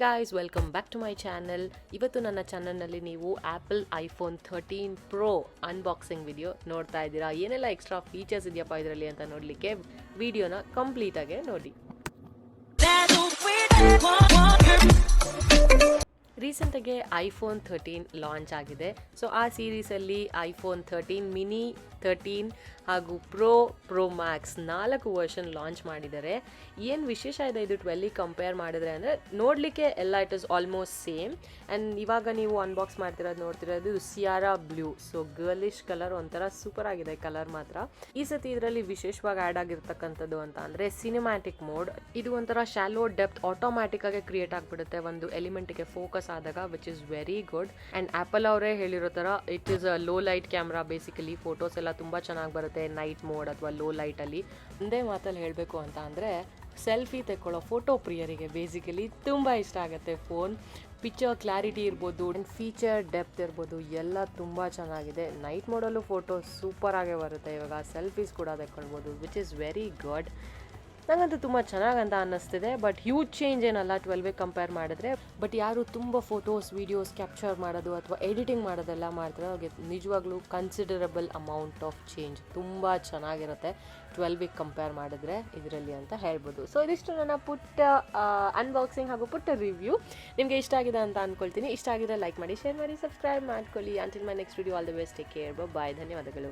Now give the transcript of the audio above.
Guys, welcome back to my channel. ಇವತ್ತು ನನ್ನ ಚಾನಲ್ನಲ್ಲಿ ನೀವು Apple iPhone 13 pro unboxing video ನೋಡ್ತಾ ಇದ್ದೀರಾ. ಏನೆಲ್ಲ ಎಕ್ಸ್ಟ್ರಾ ಫೀಚರ್ಸ್ ಇದೆಯಪ್ಪ ಇದರಲ್ಲಿ ಅಂತ ನೋಡಲಿಕ್ಕೆ ವಿಡಿಯೋನ ಕಂಪ್ಲೀಟಾಗಿ ನೋಡಿ. ರೀಸೆಂಟಾಗಿ ಐಫೋನ್ 13 ಲಾಂಚ್ ಆಗಿದೆ. ಸೊ ಆ ಸೀರೀಸಲ್ಲಿ ಐಫೋನ್ 13 ಮಿನಿ, 13 ಹಾಗೂ ಪ್ರೋ ಮ್ಯಾಕ್ಸ್ 4 ವರ್ಷನ್ ಲಾಂಚ್ ಮಾಡಿದ್ದಾರೆ. ಏನು ವಿಶೇಷ ಇದೆ ಇದು 12 ಕಂಪೇರ್ ಮಾಡಿದ್ರೆ ಅಂದರೆ ನೋಡಲಿಕ್ಕೆ ಎಲ್ಲ it is almost same. And ಇವಾಗ ನೀವು unbox ನೋಡ್ತಿರೋದು Sierra blue. So ಗರ್ಲಿಶ್ colour, ಒಂಥರ ಸೂಪರ್ ಆಗಿದೆ ಕಲರ್ ಮಾತ್ರ. ಈ ಸತಿ ಇದರಲ್ಲಿ ವಿಶೇಷವಾಗಿ ಆ್ಯಡ್ ಆಗಿರ್ತಕ್ಕಂಥದ್ದು ಅಂತ ಅಂದರೆ ಸಿನಿಮ್ಯಾಟಿಕ್ ಮೋಡ್. ಇದು ಒಂಥರ ಶಾಲೋ ಡೆಪ್ತ್ ಆಟೋಮ್ಯಾಟಿಕ್ ಆಗಿ ಕ್ರಿಯೇಟ್ ಆಗಿಬಿಡುತ್ತೆ ಒಂದು ಎಲಿಮೆಂಟ್ಗೆ ಫೋಕಸ್ ಆದಾಗ, which is very good. And apple ಅವರೇ ಹೇಳಿರೋ ಥರ it is a low light camera. Basically photos ಎಲ್ಲ ತುಂಬ ಚೆನ್ನಾಗಿ ಬರುತ್ತೆ ನೈಟ್ ಮೋಡ್ ಅಥವಾ ಲೋ ಲೈಟಲ್ಲಿ. ಒಂದೇ ಮಾತಲ್ಲಿ ಹೇಳಬೇಕು ಅಂತ ಅಂದರೆ ಸೆಲ್ಫಿ ತೆಕ್ಕೊಳ್ಳೋ ಫೋಟೋ ಪ್ರಿಯರಿಗೆ ಬೇಸಿಕಲಿ ತುಂಬ ಇಷ್ಟ ಆಗುತ್ತೆ ಫೋನ್. ಪಿಕ್ಚರ್ ಕ್ಲಾರಿಟಿ ಇರ್ಬೋದು ಆ್ಯಂಡ್ ಫೀಚರ್ ಡೆಪ್ತ್ ಇರ್ಬೋದು, ಎಲ್ಲ ತುಂಬ ಚೆನ್ನಾಗಿದೆ. ನೈಟ್ ಮೋಡಲ್ಲೂ ಫೋಟೋ ಸೂಪರಾಗೇ ಬರುತ್ತೆ. ಇವಾಗ ಸೆಲ್ಫೀಸ್ ಕೂಡ ತೆಕ್ಕೊಳ್ಬೋದು, ವಿಚ್ ಇಸ್ ವೆರಿ ಗುಡ್. ನನಗಂತೂ ತುಂಬ ಚೆನ್ನಾಗಂತ ಅನ್ನಿಸ್ತಿದೆ. ಬಟ್ ಹ್ಯೂಜ್ ಚೇಂಜ್ ಏನಲ್ಲ 12 ಕಂಪೇರ್ ಮಾಡಿದ್ರೆ. ಬಟ್ ಯಾರು ತುಂಬ ಫೋಟೋಸ್ ವೀಡಿಯೋಸ್ ಕ್ಯಾಪ್ಚರ್ ಮಾಡೋದು ಅಥವಾ ಎಡಿಟಿಂಗ್ ಮಾಡೋದೆಲ್ಲ ಮಾಡ್ತಾರೆ ಅವ್ರಿಗೆ ನಿಜವಾಗ್ಲೂ ಕನ್ಸಿಡರಬಲ್ ಅಮೌಂಟ್ ಆಫ್ ಚೇಂಜ್. ತುಂಬ ಚೆನ್ನಾಗಿರುತ್ತೆ 12 ಕಂಪೇರ್ ಮಾಡಿದ್ರೆ ಇದರಲ್ಲಿ ಅಂತ ಹೇಳ್ಬೋದು. ಸೊ ಇದಿಷ್ಟು ನನ್ನ ಪುಟ್ಟ ಅನ್ಬಾಕ್ಸಿಂಗ್ ಹಾಗೂ ಪುಟ್ಟ ರಿವ್ಯೂ. ನಿಮಗೆ ಇಷ್ಟ ಆಗಿದೆ ಅಂತ ಅಂದ್ಕೊಳ್ತೀನಿ. ಇಷ್ಟ ಆಗಿದ್ರೆ ಲೈಕ್ ಮಾಡಿ, ಶೇರ್ ಮಾಡಿ, ಸಬ್ಸ್ಕ್ರೈಬ್ ಮಾಡ್ಕೊಳ್ಳಿ. Until my next video, all the best, take care, bye. ಧನ್ಯವಾದಗಳು.